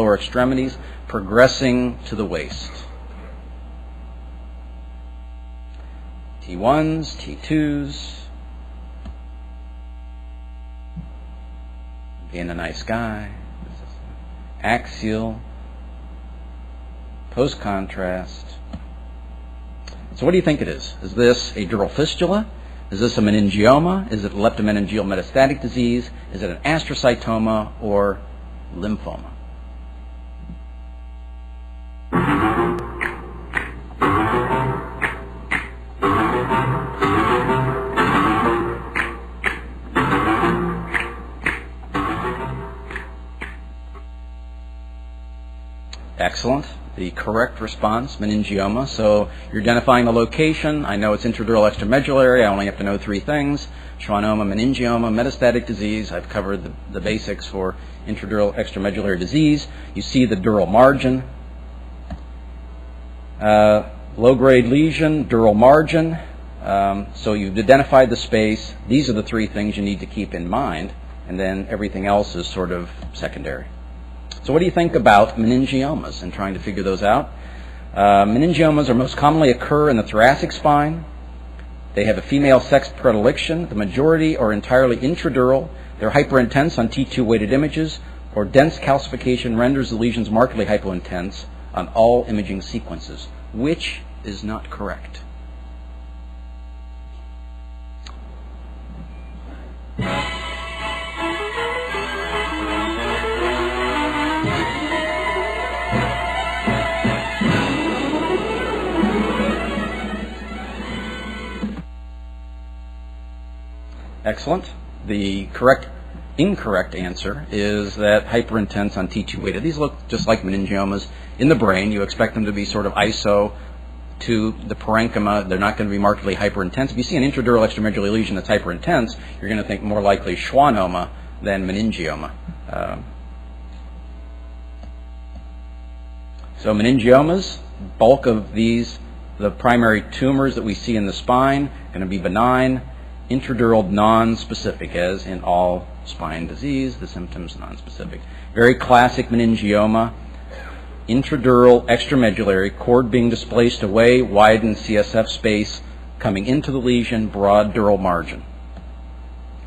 lower extremities, progressing to the waist. T1s, T2s, being a nice guy, axial, post-contrast. So what do you think it is? Is this a dural fistula? Is this a meningioma? Is it leptomeningeal metastatic disease? Is it an astrocytoma or lymphoma? Excellent. The correct response, meningioma. So you're identifying the location. I know it's intradural extramedullary. I only have to know three things: schwannoma, meningioma, metastatic disease. I've covered the basics for intradural extramedullary disease. You see the dural margin. Low-grade lesion, dural margin. So you've identified the space. These are the three things you need to keep in mind, and then everything else is sort of secondary. So what do you think about meningiomas and trying to figure those out? Meningiomas are most commonly occur in the thoracic spine. They have a female sex predilection. The majority are entirely intradural. They're hyperintense on T2 weighted images, or dense calcification renders the lesions markedly hypointense on all imaging sequences, which is not correct. Excellent. The incorrect answer is that hyperintense on T2 weighted. These look just like meningiomas in the brain. You expect them to be sort of iso to the parenchyma. They're not going to be markedly hyperintense. If you see an intradural extramedullary lesion that's hyperintense, you're going to think more likely schwannoma than meningioma. So meningiomas, bulk of these, the primary tumors that we see in the spine, going to be benign, intradural non-specific, as in all spine disease, the symptoms non-specific. Very classic meningioma, intradural extramedullary, cord being displaced away, widened CSF space, coming into the lesion, broad dural margin.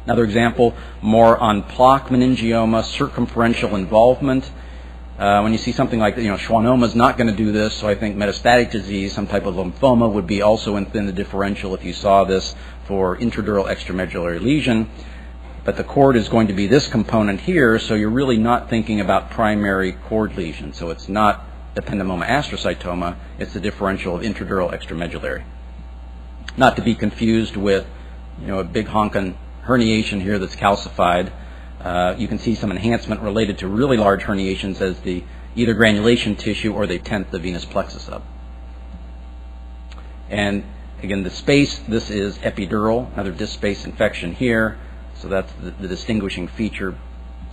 Another example, more on plaque meningioma, circumferential involvement. When you see something like that, schwannoma is not going to do this, so I think metastatic disease, some type of lymphoma, would be also within the differential if you saw this for intradural extramedullary lesion. But the cord is going to be this component here, so you're really not thinking about primary cord lesion. So it's not ependymoma astrocytoma, it's the differential of intradural extramedullary. Not to be confused with, a big honkin' herniation here that's calcified. You can see some enhancement related to really large herniations as the either granulation tissue or they tent the venous plexus up. And again, the space, this is epidural, another disc space infection here. So that's the distinguishing feature,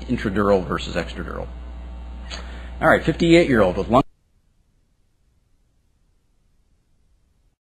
intradural versus extradural. All right, 58-year-old with lung